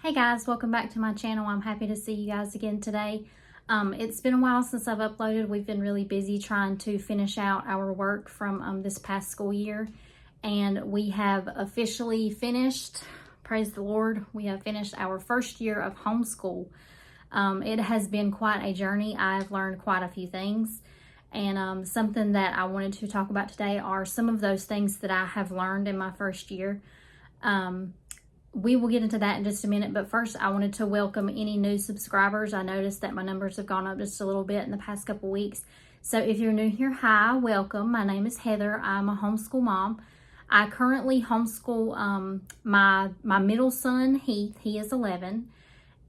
Hey guys, welcome back to my channel. I'm happy to see you guys again today. It's been a while since I've uploaded. We've been really busy trying to finish out our work from this past school year, and we have officially finished, praise the Lord, we have finished our first year of homeschool. It has been quite a journey. I've learned quite a few things, and something that I wanted to talk about today are some of those things that I have learned in my first year. We will get into that in just a minute, but first I wanted to welcome any new subscribers. I noticed that my numbers have gone up just a little bit in the past couple weeks. So if you're new here, hi, welcome. My name is Heather. I'm a homeschool mom. I currently homeschool my middle son, Heath. He is 11,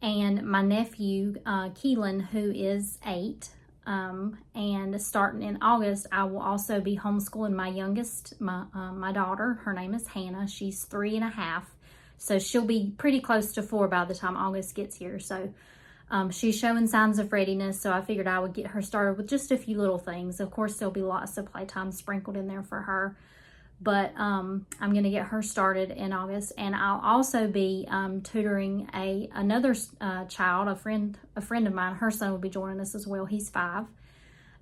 and my nephew, Keelan, who is 8. And starting in August, I will also be homeschooling my youngest, my daughter. Her name is Hannah. She's 3.5. So she'll be pretty close to 4 by the time August gets here. So she's showing signs of readiness. So I figured I would get her started with just a few little things. Of course, there'll be lots of playtime sprinkled in there for her. But I'm going to get her started in August. And I'll also be tutoring another child, a friend of mine. Her son will be joining us as well. He's 5.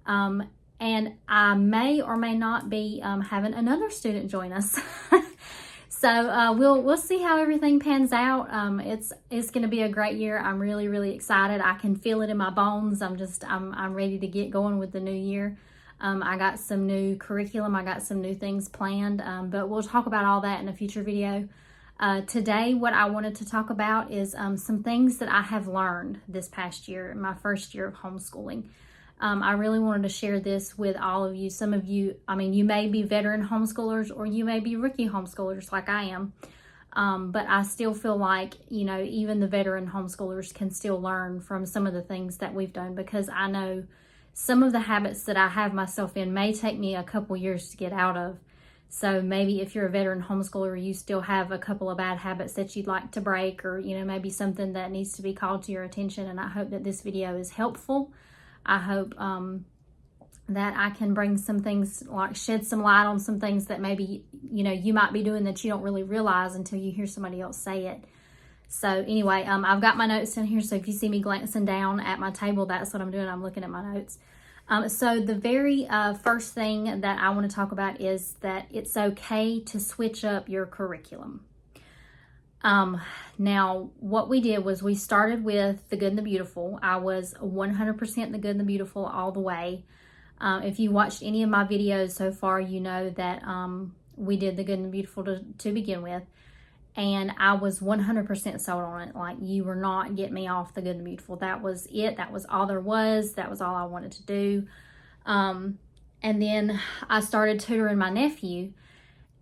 And I may or may not be having another student join us. So we'll see how everything pans out. It's going to be a great year. I'm really excited. I can feel it in my bones. I'm ready to get going with the new year. I got some new curriculum. I got some new things planned, but we'll talk about all that in a future video. Today, what I wanted to talk about is some things that I have learned this past year, in my first year of homeschooling. I really wanted to share this with all of you. Some of you, you may be veteran homeschoolers or you may be rookie homeschoolers like I am. But I still feel like, even the veteran homeschoolers can still learn from some of the things that we've done, because I know some of the habits that I have myself in may take me a couple years to get out of. So maybe if you're a veteran homeschooler, you still have a couple of bad habits that you'd like to break, or, maybe something that needs to be called to your attention. And I hope that this video is helpful. I hope that I can bring some things, like shed some light on some things that maybe, you might be doing that you don't really realize until you hear somebody else say it. So anyway, I've got my notes in here. So if you see me glancing down at my table, that's what I'm doing. I'm looking at my notes. So the very first thing that I want to talk about is that it's okay to switch up your curriculum. Now, what we did was we started with The Good and the Beautiful. I was 100% The Good and the Beautiful all the way. If you watched any of my videos so far, you know that we did The Good and the Beautiful to begin with. And I was 100% sold on it. Like, you were not getting me off The Good and the Beautiful. That was it. That was all there was. That was all I wanted to do. And then I started tutoring my nephew,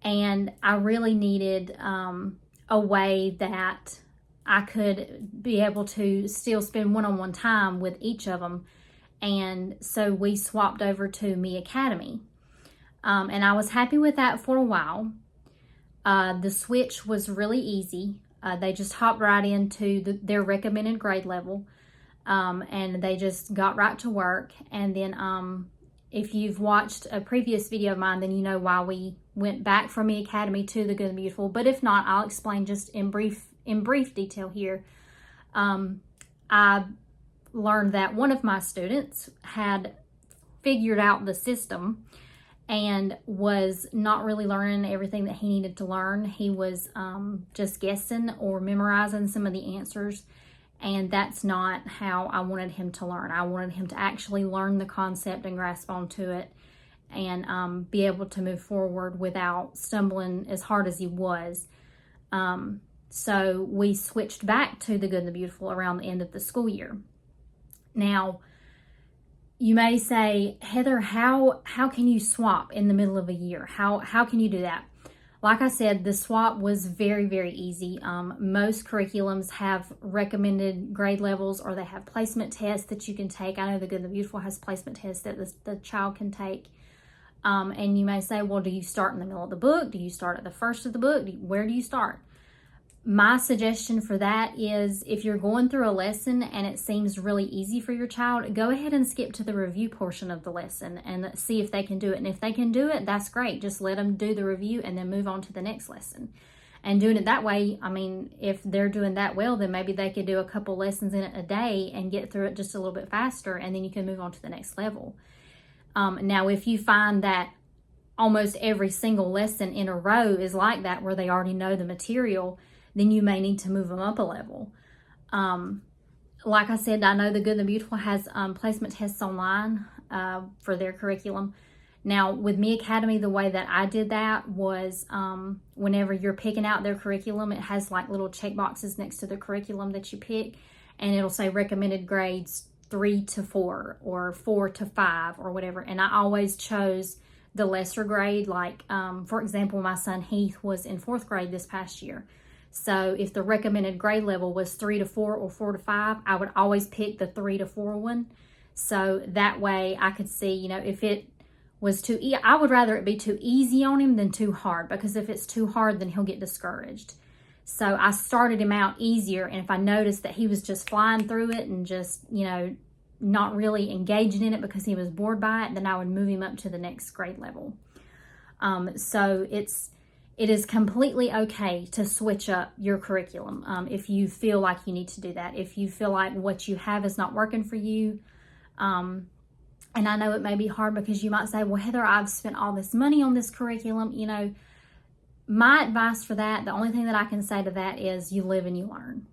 and I really needed a way that I could be able to still spend one-on-one time with each of them. And so we swapped over to Me Academy. And I was happy with that for a while. The switch was really easy. They just hopped right into their recommended grade level. And they just got right to work. And then if you've watched a previous video of mine, then you know why we went back from Me Academy to The Good and Beautiful. But if not, I'll explain just in brief detail here. I learned that one of my students had figured out the system and was not really learning everything that he needed to learn. He was just guessing or memorizing some of the answers. And that's not how I wanted him to learn. I wanted him to actually learn the concept and grasp onto it, and be able to move forward without stumbling as hard as he was. So we switched back to The Good and the Beautiful around the end of the school year. Now, you may say, Heather, how can you swap in the middle of a year? How can you do that? Like I said, the swap was very easy. Most curriculums have recommended grade levels, or they have placement tests that you can take. I know The Good and the Beautiful has placement tests that the child can take. And you may say, well, do you start in the middle of the book? Do you start at the first of the book? Where do you start? My suggestion for that is, if you're going through a lesson and it seems really easy for your child, go ahead and skip to the review portion of the lesson and see if they can do it. And if they can do it, that's great. Just let them do the review and then move on to the next lesson. And doing it that way, I mean, if they're doing that well, then maybe they could do a couple lessons in it a day and get through it just a little bit faster, and then you can move on to the next level. Now, if you find that almost every single lesson in a row is like that, where they already know the material, then you may need to move them up a level. Like I said, I know the Good and the Beautiful has placement tests online for their curriculum. Now, with Me Academy, the way that I did that was whenever you're picking out their curriculum, it has like little check boxes next to the curriculum that you pick, and it'll say recommended grades 3 to 4 or 4 to 5 or whatever. And I always chose the lesser grade. Like, for example, my son Heath was in 4th grade this past year. So if the recommended grade level was 3 to 4 or 4 to 5, I would always pick the 3 to 4 one. So that way I could see, you know, if it was too I would rather it be too easy on him than too hard, because if it's too hard, then he'll get discouraged. So I started him out easier, and if I noticed that he was just flying through it and just, you know, not really engaging in it because he was bored by it, then I would move him up to the next grade level. So it is completely okay to switch up your curriculum if you feel like you need to do that. If you feel like what you have is not working for you, and I know it may be hard because you might say, well, Heather, I've spent all this money on this curriculum. You know, my advice for that, the only thing that I can say to that is you live and you learn.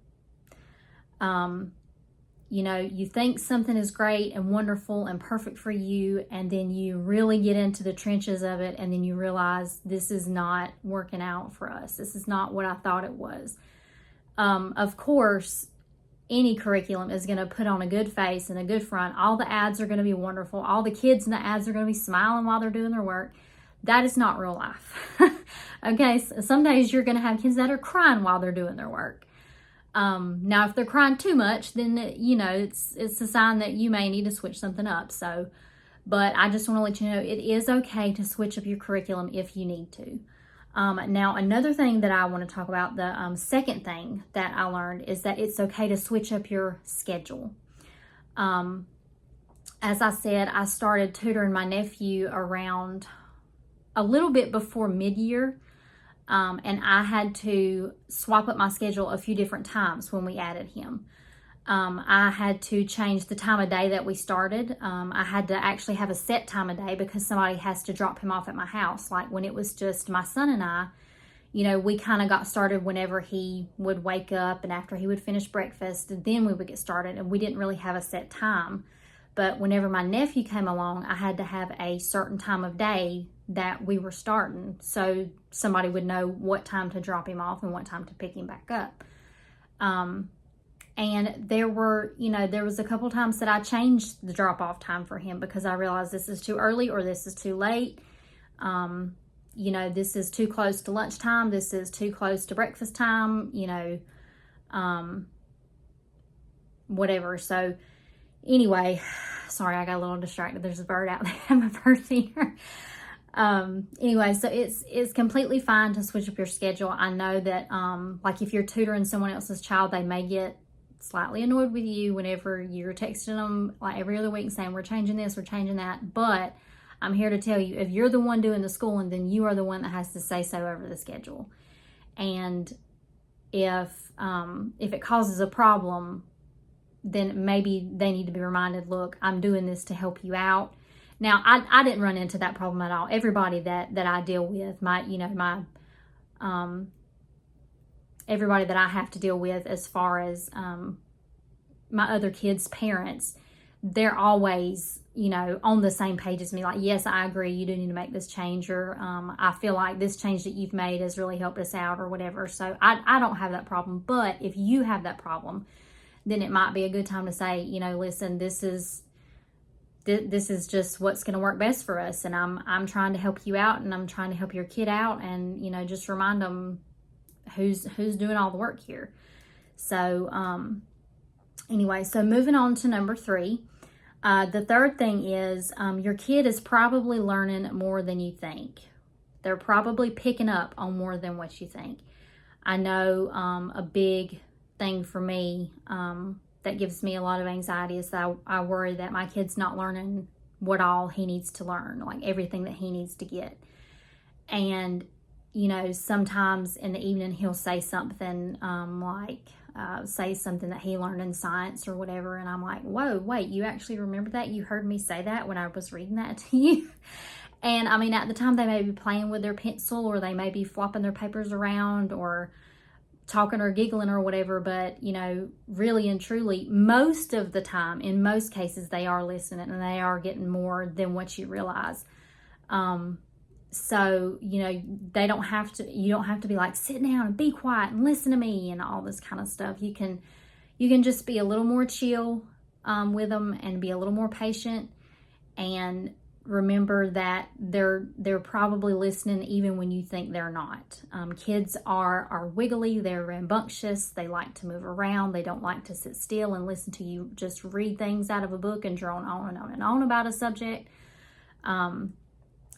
You know, you think something is great and wonderful and perfect for you, and then you really get into the trenches of it, and then you realize this is not working out for us. This is not what I thought it was. Of course, any curriculum is going to put on a good face and a good front. All the ads are going to be wonderful. All the kids in the ads are going to be smiling while they're doing their work. That is not real life. Okay, so some days you're going to have kids that are crying while they're doing their work. Now, if they're crying too much, then, you know, it's a sign that you may need to switch something up. So, but I just want to let you know, it is okay to switch up your curriculum if you need to. Now, another thing that I want to talk about, the second thing that I learned, is that it's okay to switch up your schedule. As I said, I started tutoring my nephew around a little bit before mid-year, and I had to swap up my schedule a few different times when we added him. I had to change the time of day that we started. I had to actually have a set time of day because somebody has to drop him off at my house. Like when it was just my son and I, you know, we kind of got started whenever he would wake up and after he would finish breakfast, and then we would get started, and we didn't really have a set time. But whenever my nephew came along, I had to have a certain time of day that we were starting, so somebody would know what time to drop him off and what time to pick him back up. And there was a couple times that I changed the drop-off time for him because I realized this is too early or this is too late. You know, this is too close to lunchtime. This is too close to breakfast time, you know, whatever. So anyway, sorry, I got a little distracted. There's a bird out there. I'm a bird feeder. Anyway, so it's completely fine to switch up your schedule. I know that, like if you're tutoring someone else's child, they may get slightly annoyed with you whenever you're texting them like every other week saying, we're changing this, we're changing that. But I'm here to tell you, if you're the one doing the schooling, then you are the one that has to say so over the schedule. And if it causes a problem, then maybe they need to be reminded, look, I'm doing this to help you out. Now, I didn't run into that problem at all. Everybody that I deal with, everybody that I have to deal with as far as my other kids' parents, they're always, you know, on the same page as me. Like, yes, I agree, you do need to make this change, or I feel like this change that you've made has really helped us out, or whatever. So I don't have that problem. But if you have that problem, then it might be a good time to say, you know, listen, this is just what's going to work best for us, and I'm trying to help you out, and I'm trying to help your kid out, and, you know, just remind them who's doing all the work here. So anyway, so moving on to number 3, the third thing is your kid is probably learning more than you think. They're probably picking up on more than what you think. I know a big thing for me that gives me a lot of anxiety is that I worry that my kid's not learning what all he needs to learn, like everything that he needs to get. And you know, sometimes in the evening he'll say something say something that he learned in science or whatever, and I'm like, whoa, wait, you actually remember that? You heard me say that when I was reading that to you? And I mean, at the time they may be playing with their pencil, or they may be flopping their papers around, or talking or giggling or whatever, but you know, really and truly, most of the time, in most cases, they are listening and they are getting more than what you realize. So, you know, you don't have to be like, sit down and be quiet and listen to me and all this kind of stuff. You can just be a little more chill with them, and be a little more patient, and remember that they're probably listening even when you think they're not. Kids are wiggly, they're rambunctious, they like to move around, they don't like to sit still and listen to you just read things out of a book and drone on and on and on about a subject.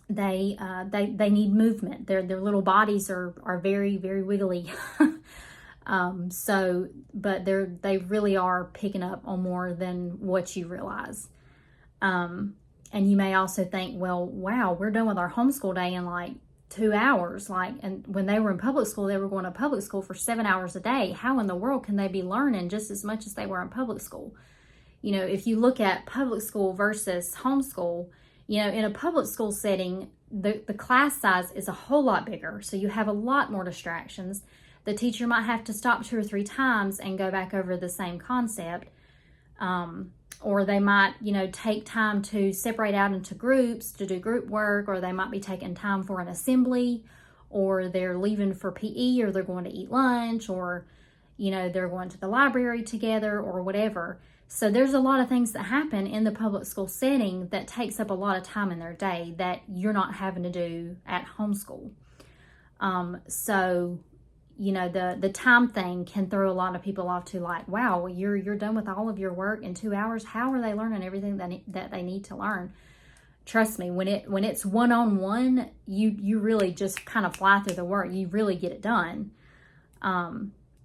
They need movement. Their little bodies are very, very wiggly. But they really are picking up on more than what you realize. And you may also think, well, wow, we're done with our homeschool day in like 2 hours. And when they were in public school, they were going to public school for 7 hours a day. How in the world can they be learning just as much as they were in public school? You know, if you look at public school versus homeschool, you know, in a public school setting, the class size is a whole lot bigger. So you have a lot more distractions. The teacher might have to stop 2 or 3 times and go back over the same concept. Or they might, you know, take time to separate out into groups to do group work, or they might be taking time for an assembly, or they're leaving for PE, or they're going to eat lunch, or, you know, they're going to the library together or whatever. So there's a lot of things that happen in the public school setting that takes up a lot of time in their day that you're not having to do at homeschool. So, you know, the time thing can throw a lot of people off to like, wow, you're done with all of your work in 2 hours. How are they learning everything that they need to learn? Trust me, when it's one-on-one, you really just kind of fly through the work. You really get it done.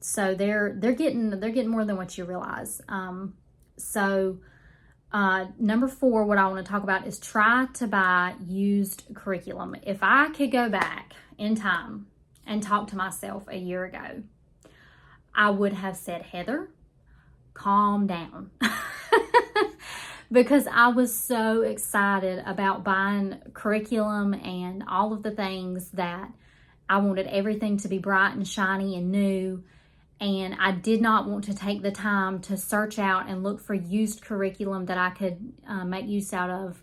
So they're getting more than what you realize. Number 4, what I want to talk about is try to buy used curriculum. If I could go back in time and talk to myself a year ago, I would have said, Heather, calm down. Because I was so excited about buying curriculum and all of the things that I wanted everything to be bright and shiny and new. And I did not want to take the time to search out and look for used curriculum that I could make use out of.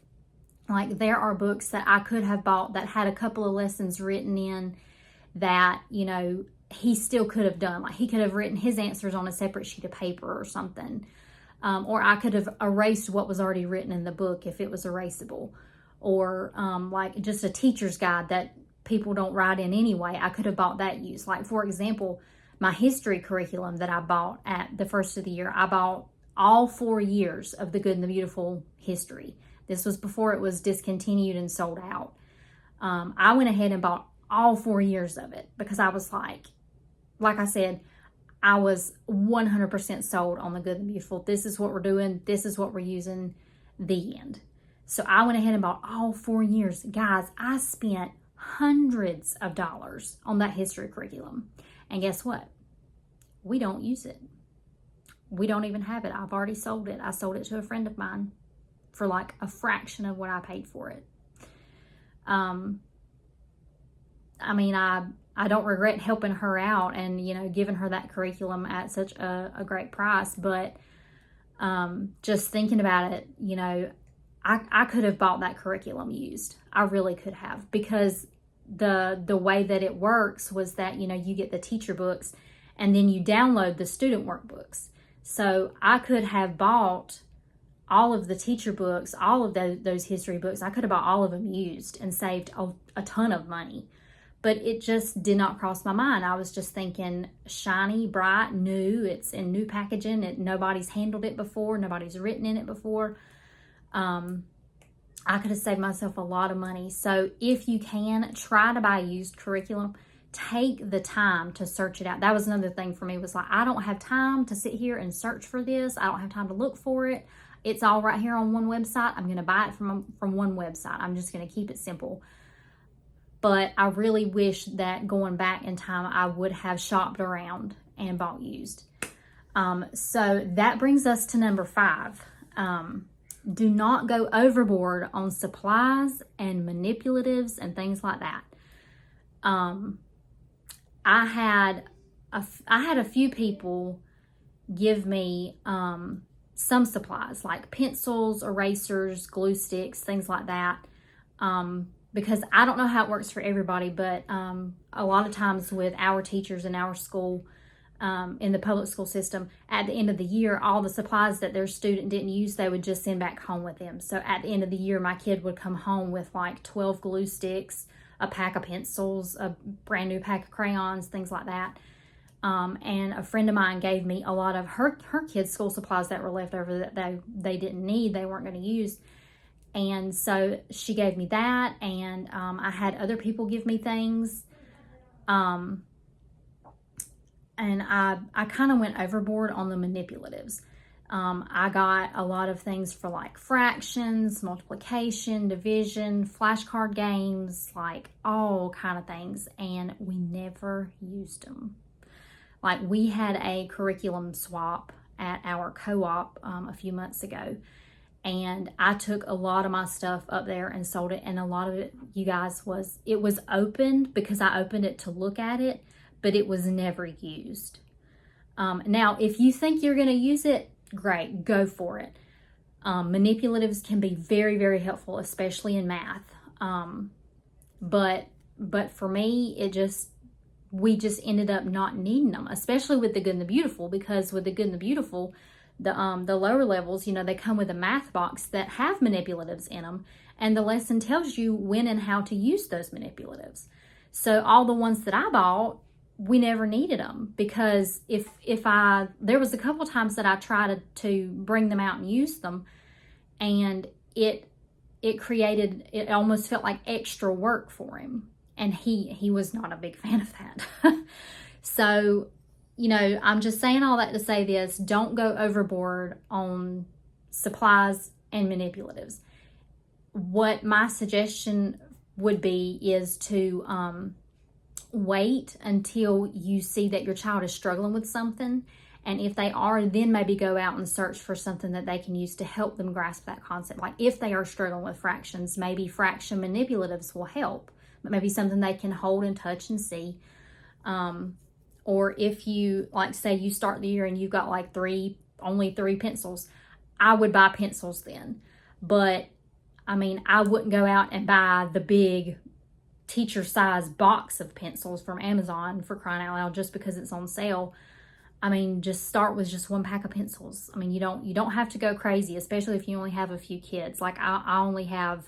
Like, there are books that I could have bought that had a couple of lessons written in that, you know, he still could have done. Like, he could have written his answers on a separate sheet of paper or something. Or I could have erased what was already written in the book if it was erasable. Or like just a teacher's guide that people don't write in anyway. I could have bought that used. Like, for example, my history curriculum that I bought at the first of the year, I bought all 4 years of the Good and the Beautiful history. This was before it was discontinued and sold out. I went ahead and bought all 4 years of it because I was like I said, I was 100% sold on the Good and Beautiful. This is what we're doing. This is what we're using. The end. So I went ahead and bought all 4 years. Guys, I spent hundreds of dollars on that history curriculum. And guess what? We don't use it. We don't even have it. I've already sold it. I sold it to a friend of mine for like a fraction of what I paid for it. I mean, I don't regret helping her out and, you know, giving her that curriculum at such a great price. But just thinking about it, you know, I could have bought that curriculum used. I really could have, because the way that it works was that, you know, you get the teacher books and then you download the student workbooks. So I could have bought all of the teacher books, all of those history books. I could have bought all of them used and saved a ton of money. But it just did not cross my mind. I was just thinking shiny, bright, new. It's in new packaging. Nobody's handled it before. Nobody's written in it before. I could have saved myself a lot of money. So if you can, try to buy used curriculum. Take the time to search it out. That was another thing for me, was like, I don't have time to sit here and search for this. I don't have time to look for it. It's all right here on one website. I'm going to buy it from one website. I'm just going to keep it simple. but I really wish that going back in time, I would have shopped around and bought used. So that brings us to number 5. Do not go overboard on supplies and manipulatives and things like that. I had a few people give me some supplies like pencils, erasers, glue sticks, things like that. Because I don't know how it works for everybody, but a lot of times with our teachers in our school, in the public school system, at the end of the year, all the supplies that their student didn't use, they would just send back home with them. So at the end of the year, my kid would come home with like 12 glue sticks, a pack of pencils, a brand new pack of crayons, things like that. And a friend of mine gave me a lot of her kids' school supplies that were left over that they didn't need, they weren't going to use. And so she gave me that, and I had other people give me things. And I kind of went overboard on the manipulatives. I got a lot of things for like fractions, multiplication, division, flashcard games, like all kind of things, and we never used them. Like we had a curriculum swap at our co-op a few months ago, and I took a lot of my stuff up there and sold it, and a lot of it, you guys, it was opened because I opened it to look at it, but it was never used. Now, if you think you're going to use it, great, go for it. Manipulatives can be very, very helpful, especially in math. But for me, we just ended up not needing them, especially with the Good and the Beautiful, because with the Good and the Beautiful, the lower levels, they come with a math box that have manipulatives in them, and the lesson tells you when and how to use those manipulatives. So all the ones that I bought, we never needed them, because there was a couple times that I tried to bring them out and use them, and it almost felt like extra work for him, and he was not a big fan of that. So, I'm just saying all that to say this: don't go overboard on supplies and manipulatives. What my suggestion would be is to wait until you see that your child is struggling with something, and if they are, then maybe go out and search for something that they can use to help them grasp that concept. Like if they are struggling with fractions, maybe fraction manipulatives will help, but maybe something they can hold and touch and see. Or if you, like, say you start the year and you've got like only three pencils, I would buy pencils then. But I mean, I wouldn't go out and buy the big teacher size box of pencils from Amazon, for crying out loud, just because it's on sale. I mean, just start with just one pack of pencils. I mean, you don't have to go crazy, especially if you only have a few kids. Like I only have,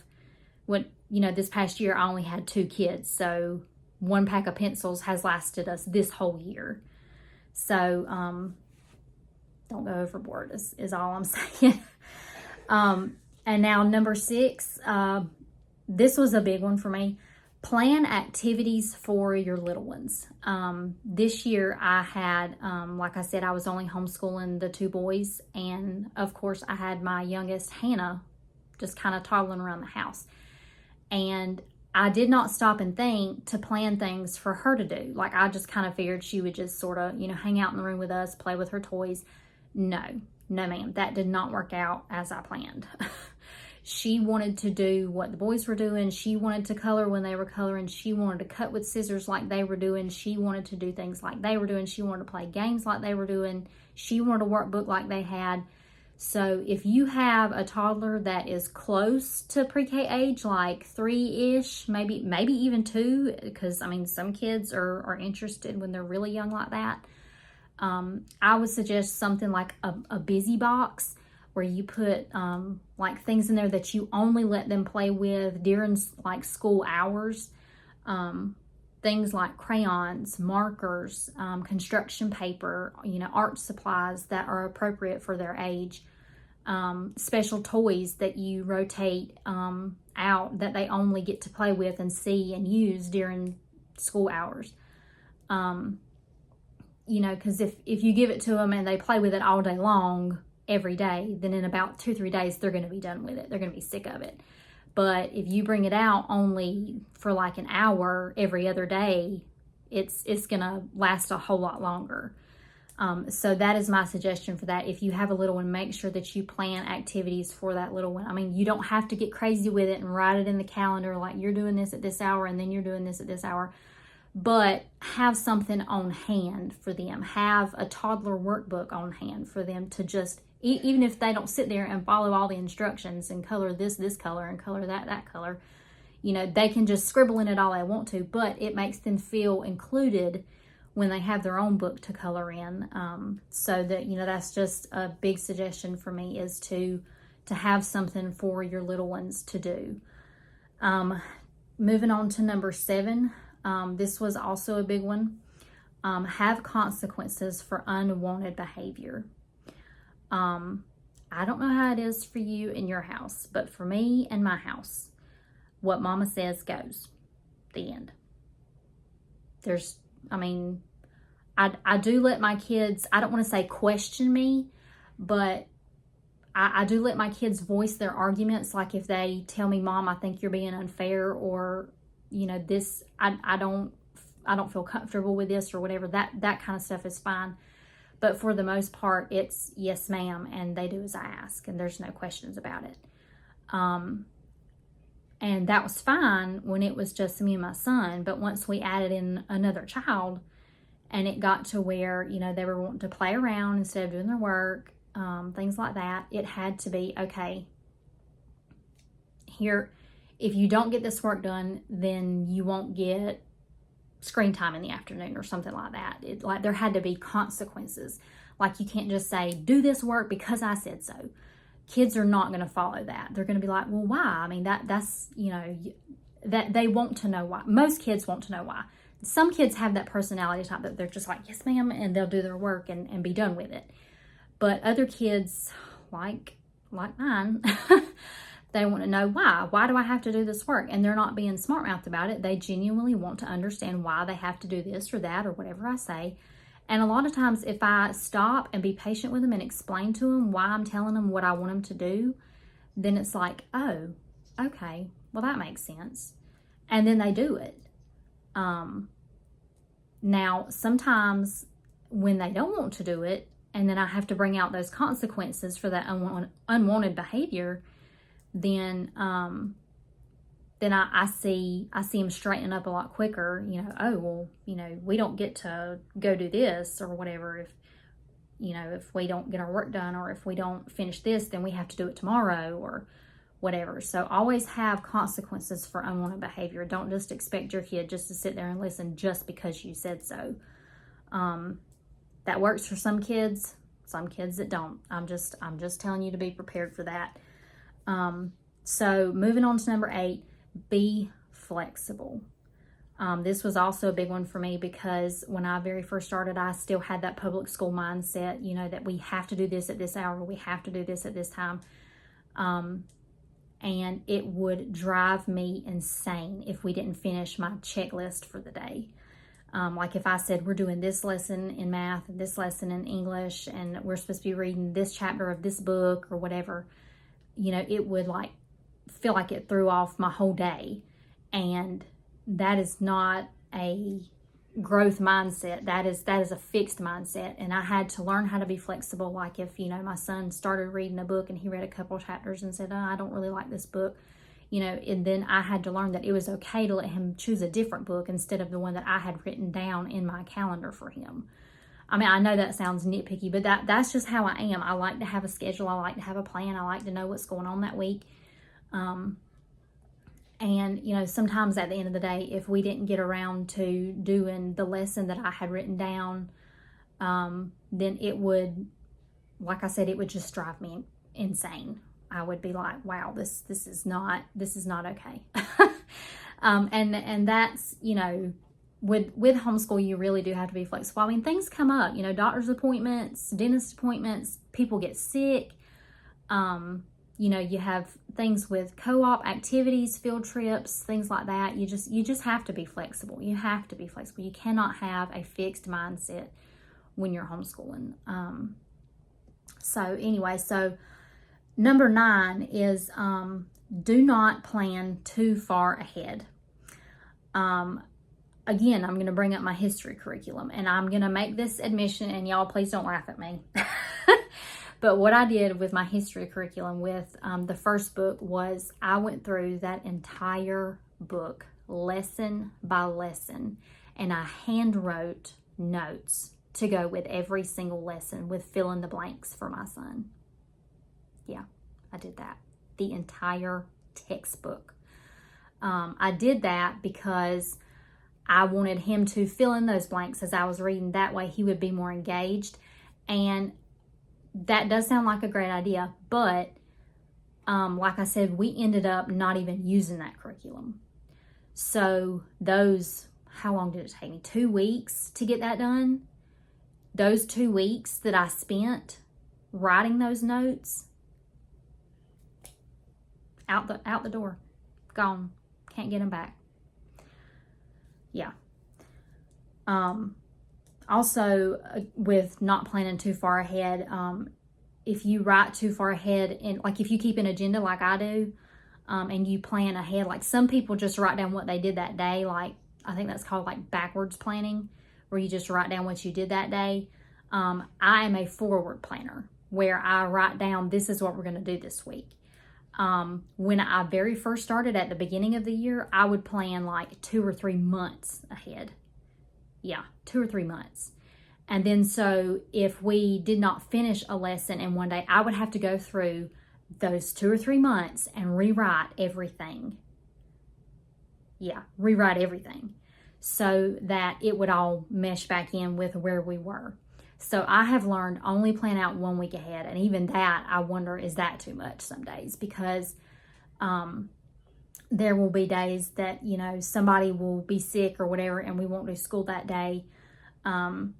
this past year I only had 2 kids, so one pack of pencils has lasted us this whole year. So don't go overboard is all I'm saying. And now number 6, this was a big one for me. Plan activities for your little ones. This year I had, like I said, I was only homeschooling the 2 boys. And of course I had my youngest, Hannah, just kind of toddling around the house. And I did not stop and think to plan things for her to do. Like I just kind of figured she would just sort of, hang out in the room with us, play with her toys. No ma'am, that did not work out as I planned. She wanted to do what the boys were doing. She wanted to color when they were coloring. She wanted to cut with scissors like they were doing. She wanted to do things like they were doing. She wanted to play games like they were doing. She wanted a workbook like they had. So if you have a toddler that is close to pre-K age, like 3-ish, maybe even 2, because I mean, some kids are interested when they're really young like that. I would suggest something like a busy box, where you put like things in there that you only let them play with during like school hours. Things like crayons, markers, construction paper, art supplies that are appropriate for their age. Special toys that you rotate out that they only get to play with and see and use during school hours. Because if you give it to them and they play with it all day long, every day, then in about 2-3 days, they're going to be done with it. They're going to be sick of it. But if you bring it out only for like an hour every other day, it's gonna last a whole lot longer. So that is my suggestion for that. If you have a little one, make sure that you plan activities for that little one. I mean, you don't have to get crazy with it and write it in the calendar like you're doing this at this hour and then you're doing this at this hour, but have something on hand for them. Have a toddler workbook on hand for them to just, even if they don't sit there and follow all the instructions and color this color and color that color, you know, they can just scribble in it all they want to, but it makes them feel included when they have their own book to color in. So that, you know, that's just a big suggestion for me, is to have something for your little ones to do. Moving on to number 7. This was also a big one. Have consequences for unwanted behavior. I don't know how it is for you in your house, but for me and my house, what mama says goes. The end. I do let my kids, I don't want to say question me, but I do let my kids voice their arguments. Like if they tell me, Mom, I think you're being unfair, or, you know, this, I don't feel comfortable with this, or whatever, that kind of stuff is fine. But for the most part, it's yes, ma'am, and they do as I ask, and there's no questions about it. And that was fine when it was just me and my son. But once we added in another child, and it got to where, you know, they were wanting to play around instead of doing their work, things like that, it had to be, okay, here, if you don't get this work done, then you won't get screen time in the afternoon or something like that. Like there had to be consequences. Like you can't just say, do this work because I said so. Kids are not going to follow that. They're going to be like, well, why? I mean, that's, you know, that they want to know why. Most kids want to know why. Some kids have that personality type that they're just like, yes, ma'am, and they'll do their work and be done with it. But other kids, like mine, they want to know why. Why do I have to do this work? And they're not being smart-mouthed about it. They genuinely want to understand why they have to do this or that or whatever I say. And a lot of times if I stop and be patient with them and explain to them why I'm telling them what I want them to do, then it's like, oh, okay, well, that makes sense. And then they do it. Now, sometimes when they don't want to do it, and then I have to bring out those consequences for that unwanted behavior, then I see them straighten up a lot quicker. You know, oh, well, you know, we don't get to go do this or whatever if, you know, if we don't get our work done, or if we don't finish this, then we have to do it tomorrow or whatever. So always have consequences for unwanted behavior. Don't just expect your kid just to sit there and listen just because you said so. That works for some kids that don't. I'm just telling you to be prepared for that. So moving on to number 8, be flexible. This was also a big one for me, because when I very first started, I still had that public school mindset, you know, that we have to do this at this hour, we have to do this at this time. And it would drive me insane if we didn't finish my checklist for the day. Like if I said, we're doing this lesson in math and this lesson in English, and we're supposed to be reading this chapter of this book or whatever, you know, it would like feel like it threw off my whole day. And that is not a growth mindset. That is a fixed mindset. And I had to learn how to be flexible. Like if, you know, my son started reading a book and he read a couple chapters and said, oh, I don't really like this book, you know, and then I had to learn that it was okay to let him choose a different book instead of the one that I had written down in my calendar for him. I mean, I know that sounds nitpicky, but that's just how I am. I like to have a schedule. I like to have a plan. I like to know what's going on that week. And, you know, sometimes at the end of the day, if we didn't get around to doing the lesson that I had written down, then it would, like I said, it would just drive me insane. I would be like, wow, this is not okay. And that's, you know, with homeschool, you really do have to be flexible. I mean, things come up, you know, doctor's appointments, dentist appointments, people get sick. You know, you have things with co-op activities, field trips, things like that. You just have to be flexible. You have to be flexible. You cannot have a fixed mindset when you're homeschooling. So anyway, so number 9 is do not plan too far ahead. Again, I'm going to bring up my history curriculum, and I'm going to make this admission, and y'all please don't laugh at me. But what I did with my history curriculum with the first book was I went through that entire book lesson by lesson, and I hand wrote notes to go with every single lesson with fill in the blanks for my son. Yeah, I did that. The entire textbook. I did that because I wanted him to fill in those blanks as I was reading. That way he would be more engaged. And that does sound like a great idea, but like I said, we ended up not even using that curriculum. So how long did it take me? 2 weeks to get that done. Those 2 weeks that I spent writing those notes, out the door, gone. Can't get them back. Yeah. Also, with not planning too far ahead, if you write too far ahead, and like if you keep an agenda like I do, and you plan ahead, like some people just write down what they did that day, like I think that's called like backwards planning, where you just write down what you did that day. I am a forward planner where I write down, this is what we're going to do this week. When I very first started at the beginning of the year, I would plan like 2 or 3 months ahead. Yeah, 2 or 3 months. And then so if we did not finish a lesson in one day, I would have to go through those 2 or 3 months and rewrite everything. Yeah, rewrite everything so that it would all mesh back in with where we were. So I have learned only plan out 1 week ahead. And even that, I wonder, is that too much some days? Because there will be days that, you know, somebody will be sick or whatever, and we won't do school that day. And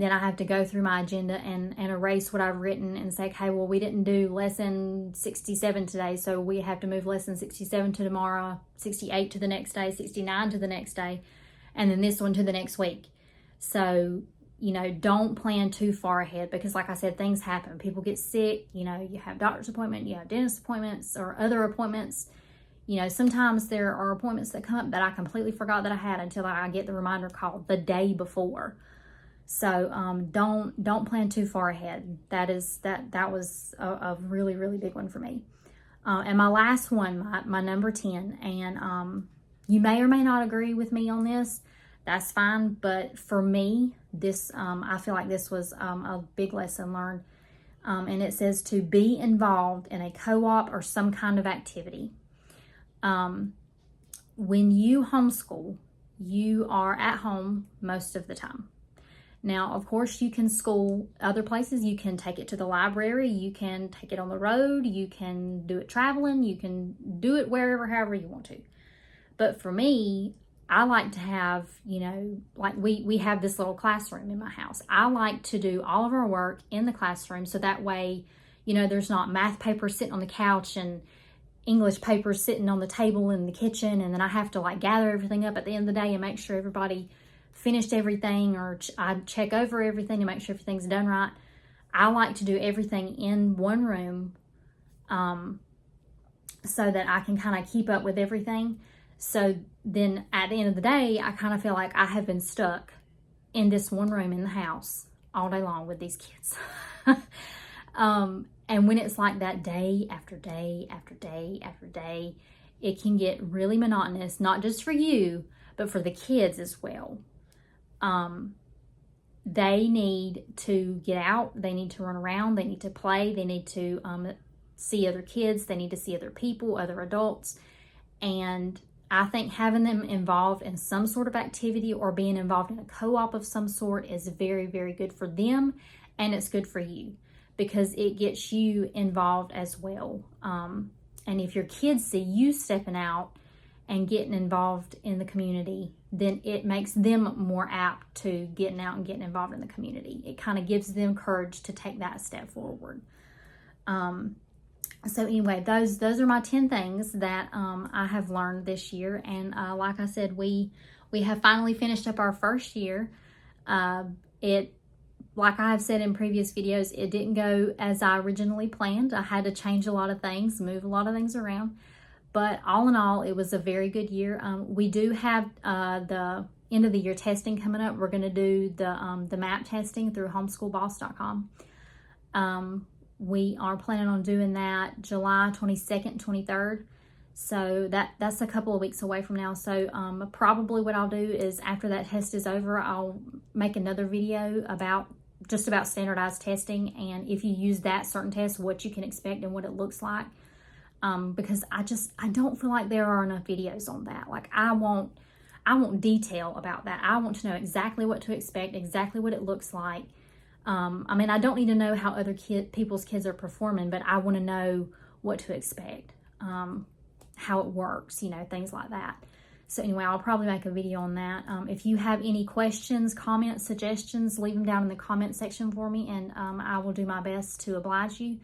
then I have to go through my agenda and erase what I've written and say, okay, well, we didn't do lesson 67 today, so we have to move lesson 67 to tomorrow, 68 to the next day, 69 to the next day, and then this one to the next week. So, you know, don't plan too far ahead because, like I said, things happen. People get sick, you know, you have doctor's appointment, you have dentist appointments or other appointments. You know, sometimes there are appointments that come up that I completely forgot that I had until I get the reminder call the day before. So don't plan too far ahead. That was a really, really big one for me. And my last one, my number 10, and you may or may not agree with me on this. That's fine. But for me, this I feel like this was a big lesson learned. And it says to be involved in a co-op or some kind of activity. When you homeschool, you are at home most of the time. Now, of course, you can school other places. You can take it to the library. You can take it on the road. You can do it traveling. You can do it wherever, however you want to. But for me, I like to have, you know, like we have this little classroom in my house. I like to do all of our work in the classroom so that way, you know, there's not math papers sitting on the couch and English papers sitting on the table in the kitchen, and then I have to like gather everything up at the end of the day and make sure everybody finished everything, or I check over everything to make sure everything's done right. I like to do everything in one room so that I can kind of keep up with everything. So then at the end of the day, I kind of feel like I have been stuck in this one room in the house all day long with these kids. And when it's like that day after day after day after day, it can get really monotonous, not just for you, but for the kids as well. They need to get out, they need to run around, they need to play, they need to see other kids, they need to see other people, other adults. And I think having them involved in some sort of activity or being involved in a co-op of some sort is very, very good for them, and it's good for you because it gets you involved as well. And if your kids see you stepping out and getting involved in the community, then it makes them more apt to getting out and getting involved in the community. It kind of gives them courage to take that step forward. So anyway, those are my 10 things that I have learned this year. And like I said, we have finally finished up our first year. It like I have said in previous videos, it didn't go as I originally planned. I had to change a lot of things, move a lot of things around. But all in all, it was a very good year. We do have the end of the year testing coming up. We're going to do the MAP testing through homeschoolboss.com. We are planning on doing that July 22nd, 23rd. So that's a couple of weeks away from now. So probably what I'll do is after that test is over, I'll make another video about standardized testing, and if you use that certain test, what you can expect and what it looks like. Because I don't feel like there are enough videos on that. Like I want detail about that. I want to know exactly what to expect, exactly what it looks like. I mean, I don't need to know how other people's kids are performing, but I want to know what to expect, how it works, you know, things like that. So anyway, I'll probably make a video on that. If you have any questions, comments, suggestions, leave them down in the comment section for me, and I will do my best to oblige you.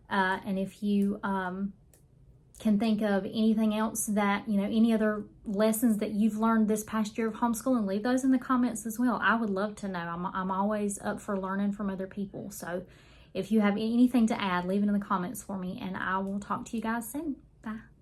And if you can think of anything else that, you know, any other lessons that you've learned this past year of homeschooling, leave those in the comments as well. I would love to know. I'm always up for learning from other people. So if you have anything to add, leave it in the comments for me, and I will talk to you guys soon. Bye.